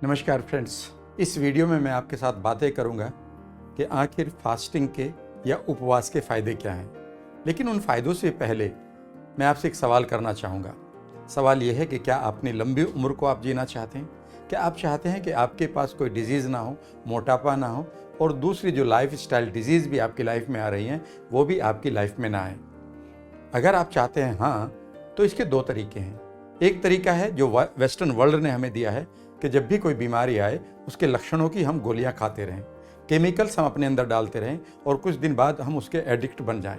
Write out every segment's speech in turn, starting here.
नमस्कार फ्रेंड्स, इस वीडियो में मैं आपके साथ बातें करूंगा कि आखिर फास्टिंग के या उपवास के फ़ायदे क्या हैं। लेकिन उन फ़ायदों से पहले मैं आपसे एक सवाल करना चाहूँगा। सवाल यह है कि क्या अपनी लंबी उम्र को आप जीना चाहते हैं? क्या आप चाहते हैं कि आपके पास कोई डिजीज़ ना हो, मोटापा ना हो और दूसरी जो लाइफ स्टाइल डिजीज़ भी आपकी लाइफ में आ रही हैं वो भी आपकी लाइफ में ना आए? अगर आप चाहते हैं हाँ, तो इसके दो तरीके हैं। एक तरीका है जो वेस्टर्न वर्ल्ड ने हमें दिया है कि जब भी कोई बीमारी आए उसके लक्षणों की हम गोलियां खाते रहें, केमिकल्स हम अपने अंदर डालते रहें और कुछ दिन बाद हम उसके एडिक्ट बन जाएं।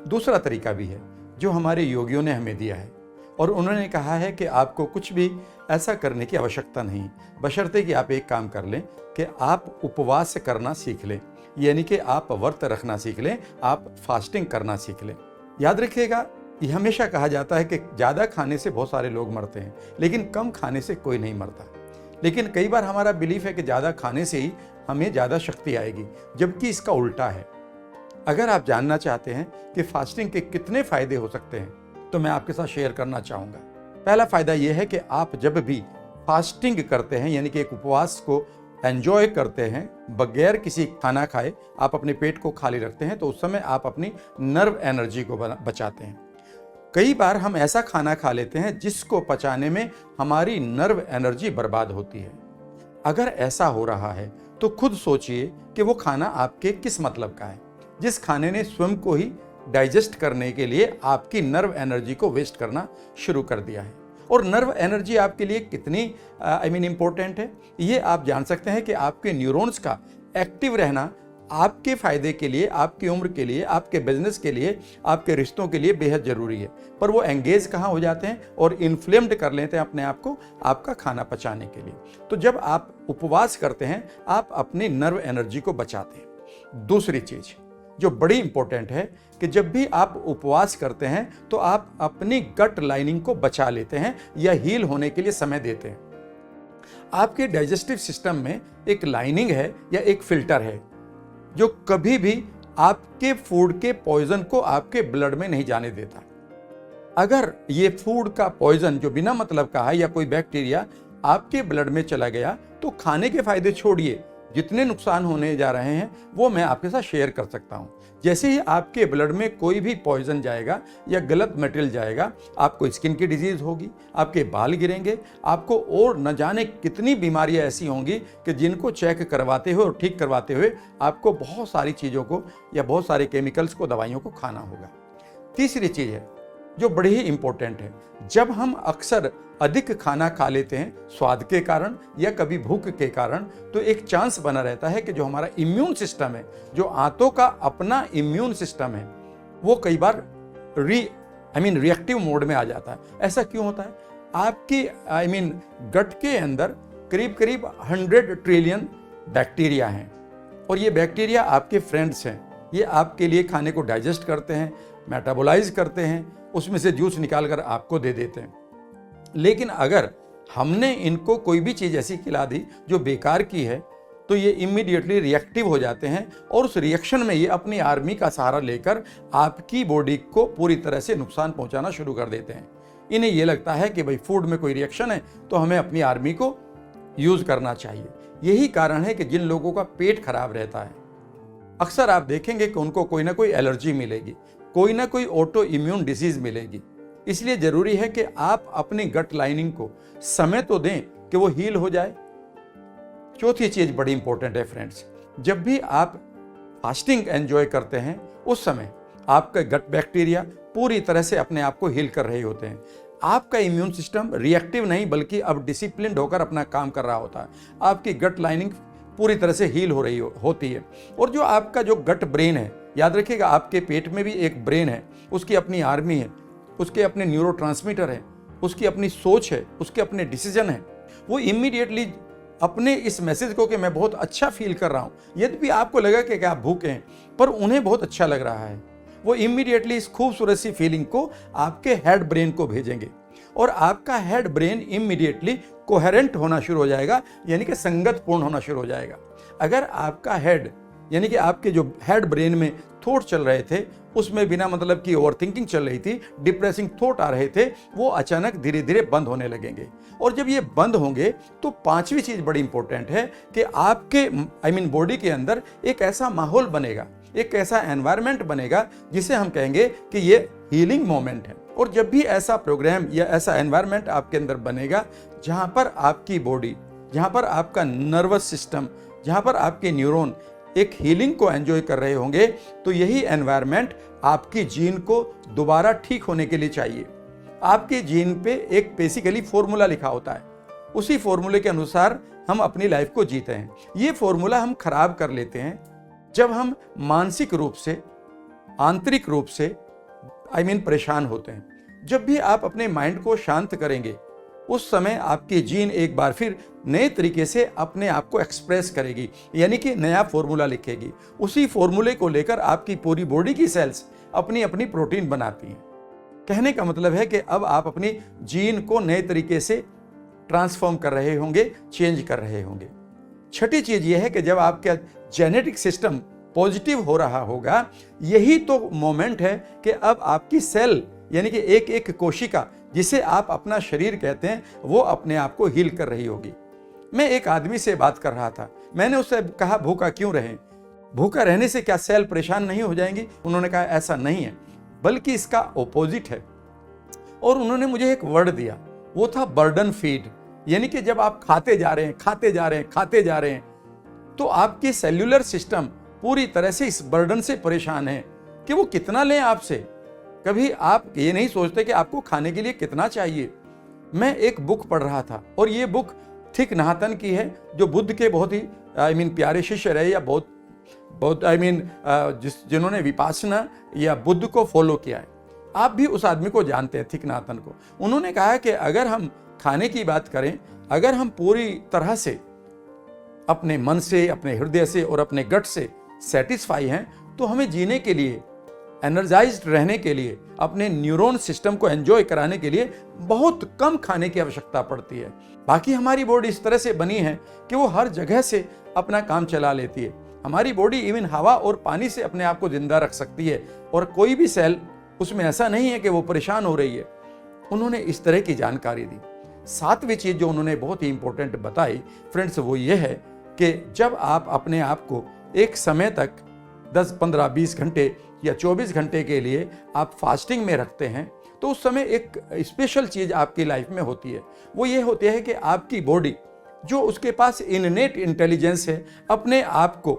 दूसरा तरीका भी है जो हमारे योगियों ने हमें दिया है और उन्होंने कहा है कि आपको कुछ भी ऐसा करने की आवश्यकता नहीं, बशर्ते कि आप एक काम कर लें कि आप उपवास करना सीख लें, यानी कि आप व्रत रखना सीख लें, आप फास्टिंग करना सीख लें। याद रखिएगा, ये हमेशा कहा जाता है कि ज़्यादा खाने से बहुत सारे लोग मरते हैं लेकिन कम खाने से कोई नहीं मरता। लेकिन कई बार हमारा बिलीफ है कि ज़्यादा खाने से ही हमें ज़्यादा शक्ति आएगी, जबकि इसका उल्टा है। अगर आप जानना चाहते हैं कि फास्टिंग के कितने फ़ायदे हो सकते हैं तो मैं आपके साथ शेयर करना चाहूँगा। पहला फ़ायदा यह है कि आप जब भी फास्टिंग करते हैं, यानी कि एक उपवास को एंजॉय करते हैं, बगैर किसी खाना खाए आप अपने पेट को खाली रखते हैं, तो उस समय आप अपनी नर्व एनर्जी को बचाते हैं। कई बार हम ऐसा खाना खा लेते हैं जिसको पचाने में हमारी नर्व एनर्जी बर्बाद होती है। अगर ऐसा हो रहा है तो खुद सोचिए कि वो खाना आपके किस मतलब का है, जिस खाने ने स्वयं को ही डाइजेस्ट करने के लिए आपकी नर्व एनर्जी को वेस्ट करना शुरू कर दिया है। और नर्व एनर्जी आपके लिए कितनी इम्पोर्टेंट है, ये आप जान सकते हैं कि आपके न्यूरॉन्स का एक्टिव रहना आपके फ़ायदे के लिए, आपकी उम्र के लिए, आपके बिजनेस के लिए, आपके रिश्तों के लिए बेहद ज़रूरी है। पर वो एंगेज कहाँ हो जाते हैं और इन्फ्लेम्ड कर लेते हैं अपने आप को आपका खाना पचाने के लिए। तो जब आप उपवास करते हैं आप अपनी नर्व एनर्जी को बचाते हैं। दूसरी चीज़ जो बड़ी इंपॉर्टेंट है कि जब भी आप उपवास करते हैं तो आप अपनी गट लाइनिंग को बचा लेते हैं या हील होने के लिए समय देते हैं। आपके डाइजेस्टिव सिस्टम में एक लाइनिंग है या एक फिल्टर है जो कभी भी आपके फूड के पॉइजन को आपके ब्लड में नहीं जाने देता। अगर ये फूड का पॉइजन जो बिना मतलब का है या कोई बैक्टीरिया आपके ब्लड में चला गया तो खाने के फायदे छोड़िए, जितने नुकसान होने जा रहे हैं वो मैं आपके साथ शेयर कर सकता हूं। जैसे ही आपके ब्लड में कोई भी पॉइजन जाएगा या गलत मटेरियल जाएगा, आपको स्किन की डिजीज होगी, आपके बाल गिरेंगे, आपको और न जाने कितनी बीमारियां ऐसी होंगी कि जिनको चेक करवाते हुए और ठीक करवाते हुए आपको बहुत सारी चीज़ों को या बहुत सारे केमिकल्स को, दवाइयों को खाना होगा। तीसरी चीज़ है जो बड़ी ही इंपॉर्टेंट है, जब हम अक्सर अधिक खाना खा लेते हैं स्वाद के कारण या कभी भूख के कारण, तो एक चांस बना रहता है कि जो हमारा इम्यून सिस्टम है, जो आंतों का अपना इम्यून सिस्टम है, वो कई बार रिएक्टिव मोड में आ जाता है। ऐसा क्यों होता है? आपकी गट के अंदर करीब करीब 100 ट्रिलियन बैक्टीरिया हैं और ये बैक्टीरिया आपके फ्रेंड्स हैं। ये आपके लिए खाने को डाइजेस्ट करते हैं, मेटाबोलाइज करते हैं, उसमें से जूस निकाल कर आपको दे देते हैं। लेकिन अगर हमने इनको कोई भी चीज़ ऐसी खिला दी जो बेकार की है तो ये इमीडिएटली रिएक्टिव हो जाते हैं और उस रिएक्शन में ये अपनी आर्मी का सहारा लेकर आपकी बॉडी को पूरी तरह से नुकसान पहुंचाना शुरू कर देते हैं। इन्हें ये लगता है कि भाई फूड में कोई रिएक्शन है तो हमें अपनी आर्मी को यूज़ करना चाहिए। यही कारण है कि जिन लोगों का पेट खराब रहता है अक्सर आप देखेंगे कि उनको कोई ना कोई एलर्जी मिलेगी, कोई ना कोई ऑटो इम्यून डिजीज मिलेगी। इसलिए जरूरी है कि आप अपनी गट लाइनिंग को समय तो दें कि वो हील हो जाए। चौथी चीज बड़ी इंपॉर्टेंट है फ्रेंड्स, जब भी आप फास्टिंग एंजॉय करते हैं उस समय आपका गट बैक्टीरिया पूरी तरह से अपने आप को हील कर रहे होते हैं। आपका इम्यून सिस्टम रिएक्टिव नहीं बल्कि अब डिसिप्लिन्ड होकर अपना काम कर रहा होता है। आपकी गट लाइनिंग पूरी तरह से हील हो रही होती है। और जो आपका जो गट ब्रेन है, याद रखिएगा आपके पेट में भी एक ब्रेन है, उसकी अपनी आर्मी है, उसके अपने न्यूरोट्रांसमीटर है, उसकी अपनी सोच है, उसके अपने डिसीजन है। वो इमीडिएटली अपने इस मैसेज को कि मैं बहुत अच्छा फील कर रहा हूँ, यद्यपि आपको लगा कि आप भूखे हैं पर उन्हें बहुत अच्छा लग रहा है, वो इमीडिएटली इस खूबसूरत सी फीलिंग को आपके हेड ब्रेन को भेजेंगे और आपका हेड ब्रेन इमीडिएटली कोहेरेंट होना शुरू हो जाएगा, यानी कि संगतपूर्ण होना शुरू हो जाएगा। अगर आपका हेड यानी कि आपके जो हेड ब्रेन में थॉट चल रहे थे, उसमें बिना मतलब की ओवर थिंकिंग चल रही थी, डिप्रेसिंग थॉट आ रहे थे, वो अचानक धीरे धीरे बंद होने लगेंगे। और जब ये बंद होंगे तो पांचवी चीज बड़ी इंपॉर्टेंट है कि आपके बॉडी के अंदर एक ऐसा माहौल बनेगा, एक ऐसा एनवायरनमेंट बनेगा जिसे हम कहेंगे कि ये हीलिंग मोमेंट है। और जब भी ऐसा प्रोग्राम या ऐसा एनवायरनमेंट आपके अंदर बनेगा जहां पर आपकी बॉडी, जहां पर आपका नर्वस सिस्टम, जहां पर आपके न्यूरॉन एक हीलिंग को एंजॉय कर रहे होंगे, तो यही एनवायरनमेंट आपकी जीन को दोबारा ठीक होने के लिए चाहिए। आपके जीन पे एक बेसिकली फॉर्मूला लिखा होता है, उसी फॉर्मूले के अनुसार हम अपनी लाइफ को जीते हैं। ये फॉर्मूला हम खराब कर लेते हैं जब हम मानसिक रूप से, आंतरिक रूप से परेशान होते हैं। जब भी आप अपने माइंड को शांत करेंगे, उस समय आपकी जीन एक बार फिर नए तरीके से अपने आप को एक्सप्रेस करेगी, यानी कि नया फॉर्मूला लिखेगी। उसी फॉर्मूले को लेकर आपकी पूरी बॉडी की सेल्स अपनी अपनी प्रोटीन बनाती हैं। कहने का मतलब है कि अब आप अपनी जीन को नए तरीके से ट्रांसफॉर्म कर रहे होंगे, चेंज कर रहे होंगे। छठी चीज यह है कि जब आपका जेनेटिक सिस्टम पॉजिटिव हो रहा होगा, यही तो मोमेंट है कि अब आपकी सेल, यानी कि एक एक कोशिका जिसे आप अपना शरीर कहते हैं, वो अपने आप को हील कर रही होगी। मैं एक आदमी से बात कर रहा था, मैंने उससे कहा भूखा क्यों रहें, भूखा रहने से क्या सेल परेशान नहीं हो जाएंगी? उन्होंने कहा ऐसा नहीं है, बल्कि इसका ऑपोजिट है। और उन्होंने मुझे एक वर्ड दिया, वो था बर्डन फीड, यानी कि जब आप खाते जा रहे हैं, खाते जा रहे हैं, खाते जा रहे हैं, तो आपकी सेल्यूलर सिस्टम पूरी तरह से इस बर्डन से परेशान है कि वो कितना लें आपसे। कभी आप ये नहीं सोचते कि आपको खाने के लिए कितना चाहिए। मैं एक बुक पढ़ रहा था और ये बुक थिक नाहतन की है, जो बुद्ध के बहुत ही प्यारे शिष्य रहे, या बहुत जिन्होंने विपासना या बुद्ध को फॉलो किया है। आप भी उस आदमी को जानते हैं, थिक नाहतन को। उन्होंने कहा कि अगर हम खाने की बात करें, अगर हम पूरी तरह से अपने मन से, अपने हृदय से और अपने गट से सेटिस्फाई हैं, तो हमें जीने के लिए, एनर्जाइज्ड रहने के लिए, अपने न्यूरॉन सिस्टम को एंजॉय कराने के लिए बहुत कम खाने की आवश्यकता पड़ती है। बाकी हमारी बॉडी इस तरह से बनी है कि वो हर जगह से अपना काम चला लेती है। हमारी बॉडी इवन हवा और पानी से अपने आप को जिंदा रख सकती है, और कोई भी सेल उसमें ऐसा नहीं है कि वो परेशान हो रही है। उन्होंने इस तरह की जानकारी दी। सातवीं चीज जो उन्होंने बहुत ही इंपॉर्टेंट बताई फ्रेंड्स, वो ये है कि जब आप अपने आप को एक समय तक 10, 15, 20 घंटे या 24 घंटे के लिए आप फास्टिंग में रखते हैं, तो उस समय एक स्पेशल चीज आपकी लाइफ में होती है। वो ये होती है कि आपकी बॉडी, जो उसके पास इननेट इंटेलिजेंस है अपने आप को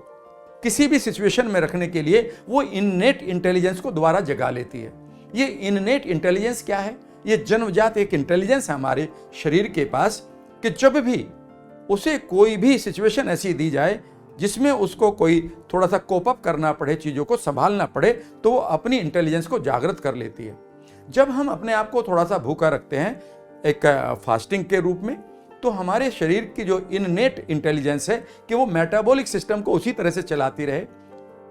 किसी भी सिचुएशन में रखने के लिए, वो इननेट इंटेलिजेंस को दोबारा जगा लेती है। ये इननेट इंटेलिजेंस क्या है? ये जन्मजात एक इंटेलिजेंस है हमारे शरीर के पास कि जब भी उसे कोई भी सिचुएशन ऐसी दी जाए जिसमें उसको कोई थोड़ा सा कोप अप करना पड़े, चीज़ों को संभालना पड़े, तो वो अपनी इंटेलिजेंस को जागृत कर लेती है। जब हम अपने आप को थोड़ा सा भूखा रखते हैं एक फास्टिंग के रूप में, तो हमारे शरीर की जो इननेट इंटेलिजेंस है कि वो मेटाबॉलिक सिस्टम को उसी तरह से चलाती रहे।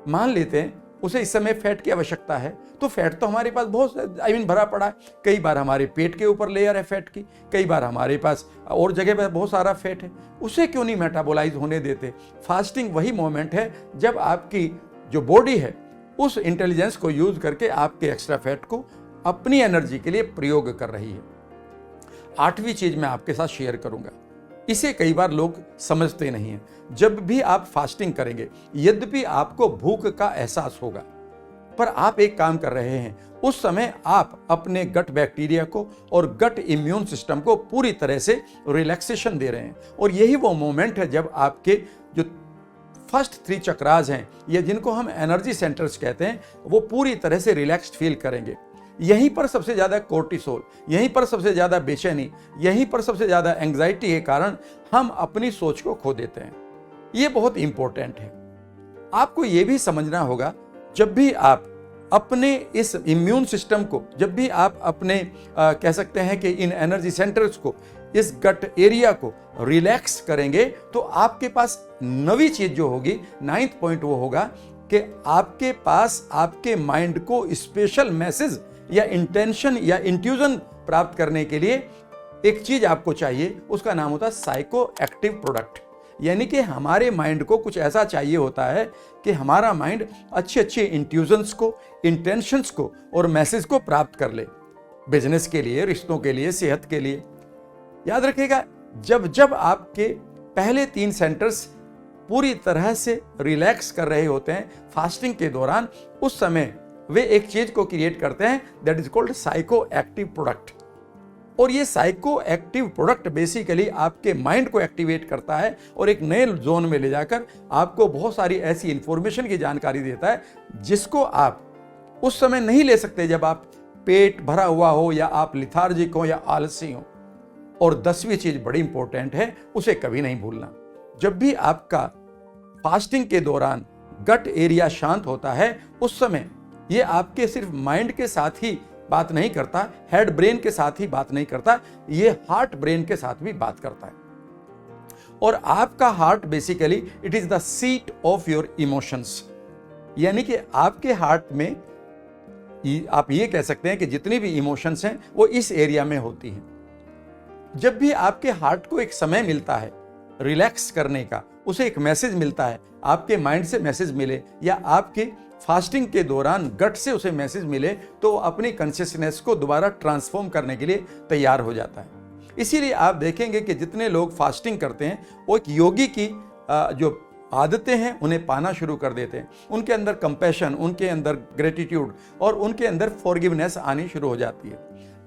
मान लेते हैं उसे इस समय फैट की आवश्यकता है, तो फैट तो हमारे पास बहुत भरा पड़ा है। कई बार हमारे पेट के ऊपर लेयर है फैट की, कई बार हमारे पास और जगह पर बहुत सारा फैट है। उसे क्यों नहीं मेटाबोलाइज होने देते? फास्टिंग वही मोमेंट है जब आपकी जो बॉडी है उस इंटेलिजेंस को यूज करके आपके एक्स्ट्रा फैट को अपनी एनर्जी के लिए प्रयोग कर रही है। आठवीं चीज मैं आपके साथ शेयर करूंगा, इसे कई बार लोग समझते नहीं हैं। जब भी आप फास्टिंग करेंगे, यद्यपि आपको भूख का एहसास होगा, पर आप एक काम कर रहे हैं, उस समय आप अपने गट बैक्टीरिया को और गट इम्यून सिस्टम को पूरी तरह से रिलैक्सेशन दे रहे हैं। और यही वो मोमेंट है जब आपके जो फर्स्ट 3 चक्रास हैं, या जिनको हम एनर्जी सेंटर्स कहते हैं, वो पूरी तरह से रिलैक्स्ड फील करेंगे। यहीं पर सबसे ज़्यादा कोर्टिसोल, यहीं पर सबसे ज़्यादा बेचैनी, यहीं पर सबसे ज़्यादा एंग्जाइटी के कारण हम अपनी सोच को खो देते हैं। ये बहुत इंपॉर्टेंट है। आपको ये भी समझना होगा, जब भी आप अपने इस इम्यून सिस्टम को, जब भी आप अपने कह सकते हैं कि इन एनर्जी सेंटर्स को, इस गट एरिया को रिलैक्स करेंगे, तो आपके पास नवी चीज जो होगी, 9th पॉइंट वो होगा कि आपके पास आपके माइंड को स्पेशल मैसेज या इंटेंशन या इंट्यूजन प्राप्त करने के लिए एक चीज आपको चाहिए, उसका नाम होता है साइको एक्टिव प्रोडक्ट। यानी कि हमारे माइंड को कुछ ऐसा चाहिए होता है कि हमारा माइंड अच्छे अच्छे इंट्यूजन्स को, इंटेंशंस को और मैसेज को प्राप्त कर ले, बिजनेस के लिए, रिश्तों के लिए, सेहत के लिए। याद रखिएगा, जब जब आपके पहले 3 सेंटर्स पूरी तरह से रिलैक्स कर रहे होते हैं फास्टिंग के दौरान, उस समय वे एक चीज को क्रिएट करते हैं, that is called psycho active product. और ये साइको एक्टिव प्रोडक्ट बेसिकली आपके माइंड को एक्टिवेट करता है और एक नए जोन में ले जाकर आपको बहुत सारी ऐसी इंफॉर्मेशन की जानकारी देता है जिसको आप उस समय नहीं ले सकते जब आप पेट भरा हुआ हो या आप लिथार्जिक हो या आलसी हो। और 10वीं चीज बड़ी इंपॉर्टेंट है, उसे कभी नहीं भूलना। जब भी आपका फास्टिंग के दौरान गट एरिया शांत होता है, उस समय ये आपके सिर्फ माइंड के साथ ही बात नहीं करता, हेड ब्रेन के साथ ही बात नहीं करता, ये हार्ट ब्रेन के साथ भी बात करता है। और आपका heart basically it is the seat of your emotions, यानी कि आपके हार्ट में आप ये कह सकते हैं कि जितनी भी इमोशंस हैं वो इस एरिया में होती हैं। जब भी आपके हार्ट को एक समय मिलता है रिलैक्स करने का, उसे एक मैसेज मिलता है, आपके माइंड से मैसेज मिले या आपके फास्टिंग के दौरान गट से उसे मैसेज मिले, तो अपनी कॉन्शियसनेस को दोबारा ट्रांसफॉर्म करने के लिए तैयार हो जाता है। इसीलिए आप देखेंगे कि जितने लोग फास्टिंग करते हैं वो एक योगी की जो आदतें हैं उन्हें पाना शुरू कर देते हैं। उनके अंदर कंपैशन, उनके अंदर ग्रेटिट्यूड और उनके अंदर फॉरगिवनेस आनी शुरू हो जाती है।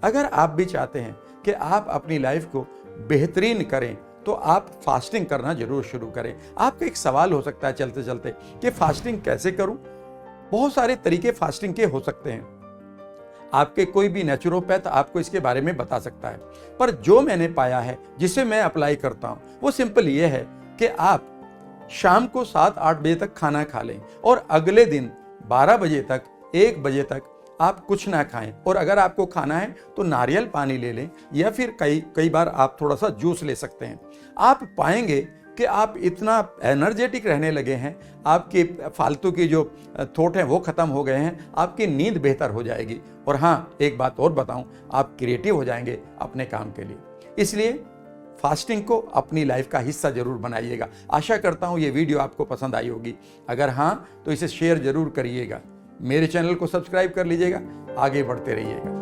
अगर आप भी चाहते हैं कि आप अपनी लाइफ को बेहतरीन करें तो आप फास्टिंग करना जरूर शुरू करें। आपका एक सवाल हो सकता है चलते चलते कि फास्टिंग कैसे करूं? बहुत सारे तरीके फास्टिंग के हो सकते हैं। आपके कोई भी नेचुरोपैथ आपको इसके बारे में बता सकता है, पर जो मैंने पाया है, जिसे मैं अप्लाई करता हूं, वो सिंपल ये है कि आप शाम को 7-8 बजे तक खाना खा लें और अगले दिन 12 बजे तक, 1 बजे तक आप कुछ ना खाएं। और अगर आपको खाना है तो नारियल पानी ले लें या फिर कई बार आप थोड़ा सा जूस ले सकते हैं। आप पाएंगे कि आप इतना एनर्जेटिक रहने लगे हैं, आपके फालतू की जो थॉट हैं वो खत्म हो गए हैं, आपकी नींद बेहतर हो जाएगी। और हाँ, एक बात और बताऊं, आप क्रिएटिव हो जाएंगे अपने काम के लिए। इसलिए फास्टिंग को अपनी लाइफ का हिस्सा जरूर बनाइएगा। आशा करता हूं ये वीडियो आपको पसंद आई होगी। अगर हाँ तो इसे शेयर जरूर करिएगा। मेरे चैनल को सब्सक्राइब कर लीजिएगा। आगे बढ़ते रहिएगा।